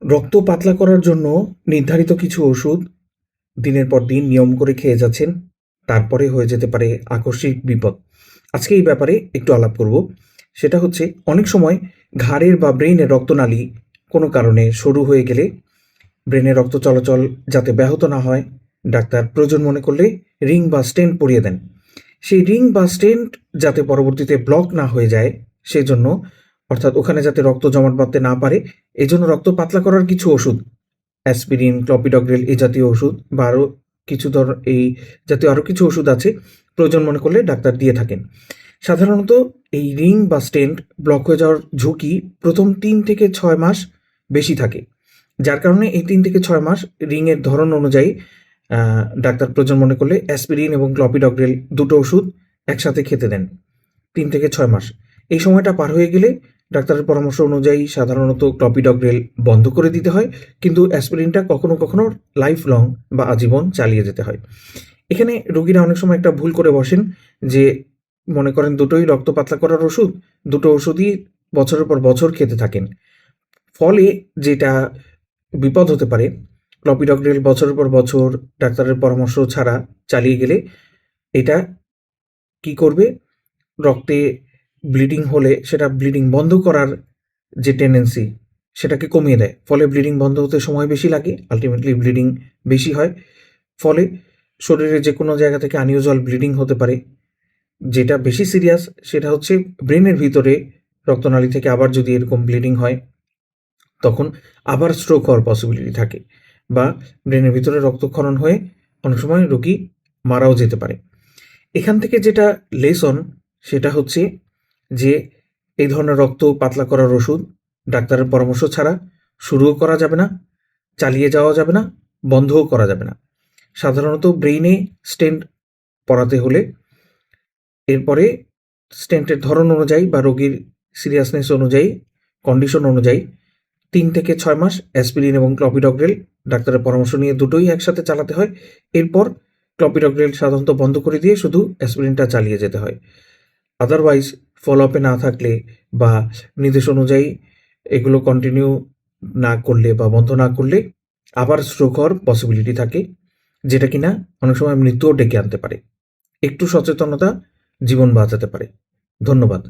রক্ত পাতলা করার জন্য নির্ধারিত কিছু ওষুধ দিনের পর দিন নিয়ম করে খেয়ে যাচ্ছেন, তারপরে হয়ে যেতে পারে আকস্মিক বিপদ। আজকে এই ব্যাপারে একটু আলাপ করব। সেটা হচ্ছে, অনেক সময় ঘাড়ের বা ব্রেনের রক্তনালী কোনো কারণে সরু হয়ে গেলে, ব্রেনে রক্ত চলাচল যাতে ব্যাহত না হয়, ডাক্তার প্রয়োজন মনে করলে রিং বা স্টেন্ট পরিয়ে দেন। সেই রিং বা স্টেন্ট যাতে পরবর্তীতে ব্লক না হয়ে যায় সেজন্য, অর্থাৎ ওখানে যাতে রক্ত জমাট বাঁধতে না পারে, এজন্য রক্ত পাতলা করার কিছু ওষুধ, অ্যাসপিরিন, ক্লপিডগ্রেল এই জাতীয় ওষুধ বা আরও কিছু এই জাতীয় আরও কিছু ওষুধ আছে, প্রয়োজন মনে করলে ডাক্তার দিয়ে থাকেন। সাধারণত এই রিং বা স্টেন্ট ব্লক হয়ে যাওয়ার ঝুঁকি প্রথম 3 থেকে 6 মাস বেশি থাকে, যার কারণে এই 3 থেকে 6 মাস রিংয়ের ধরন অনুযায়ী ডাক্তার প্রয়োজন মনে করলে অ্যাসপিরিন এবং ক্লপিডগ্রেল দুটো ওষুধ একসাথে খেতে দেন 3 থেকে 6 মাস। এই সময়টা পার হয়ে গেলে ডাক্তারের পরামর্শ অনুযায়ী সাধারণত ক্লপিডগ্রেল বন্ধ করে দিতে হয়, কিন্তু অ্যাসপিরিনটা কখনো কখনো লাইফ লং বা আজীবন চালিয়ে যেতে হয়। এখানে রোগীরা অনেক সময় একটা ভুল করে বসেন, যে মনে করেন দুটোই রক্ত পাতলা করার ওষুধ, দুটো ওষুধই বছরের পর বছর খেতে থাকেন। ফলে যেটা বিপদ হতে পারে, ক্লপিডগ্রেল বছরের পর বছর ডাক্তারের পরামর্শ ছাড়া চালিয়ে গেলে এটা কি করবে, রক্তে ব্লিডিং হলে সেটা ব্লিডিং বন্ধ করার যে টেন্ডেন্সি সেটাকে কমিয়ে দেয়। ফলে ব্লিডিং বন্ধ হতে সময় বেশি লাগে, আলটিমেটলি ব্লিডিং বেশি হয়। ফলে শরীরে যে কোনো জায়গা থেকে আনইউজুয়াল ব্লিডিং হতে পারে। যেটা বেশি সিরিয়াস সেটা হচ্ছে ব্রেনের ভিতরে রক্তনালী থেকে আবার যদি এরকম ব্লিডিং হয়, তখন আবার স্ট্রোক হওয়ার পসিবিলিটি থাকে, বা ব্রেনের ভিতরে রক্তক্ষরণ হয়ে অনেক সময় রোগী মারাও যেতে পারে। এখান থেকে যেটা লেসন সেটা হচ্ছে যে এই ধরনের রক্ত পাতলা করার ওষুধ ডাক্তারের পরামর্শ ছাড়া শুরুও করা যাবে না, চালিয়ে যাওয়া যাবে না, বন্ধও করা যাবে না। সাধারণত ব্রেইনে স্টেন্ট পরাতে হলে এরপরে স্টেন্টের ধরন অনুযায়ী বা রোগীর সিরিয়াসনেস অনুযায়ী, কন্ডিশন অনুযায়ী 3 থেকে 6 মাস অ্যাসপিরিন এবং ক্লপিডগ্রেল ডাক্তারের পরামর্শ নিয়ে দুটোই একসাথে চালাতে হয়। এরপর ক্লপিডগ্রেল সাধারণত বন্ধ করে দিয়ে শুধু অ্যাসপিরিনটা চালিয়ে যেতে হয়। আদারওয়াইজ ফলো আপে না থাকলে বা নির্দেশ অনুযায়ী এগুলো কন্টিনিউ না করলে বা বন্ধ না করলে আবার স্ট্রোক হওয়ার পসিবিলিটি থাকে, যেটা কিনা অনেক সময় মৃত্যুও ডেকে আনতে পারে। একটু সচেতনতা জীবন বাঁচাতে পারে। ধন্যবাদ।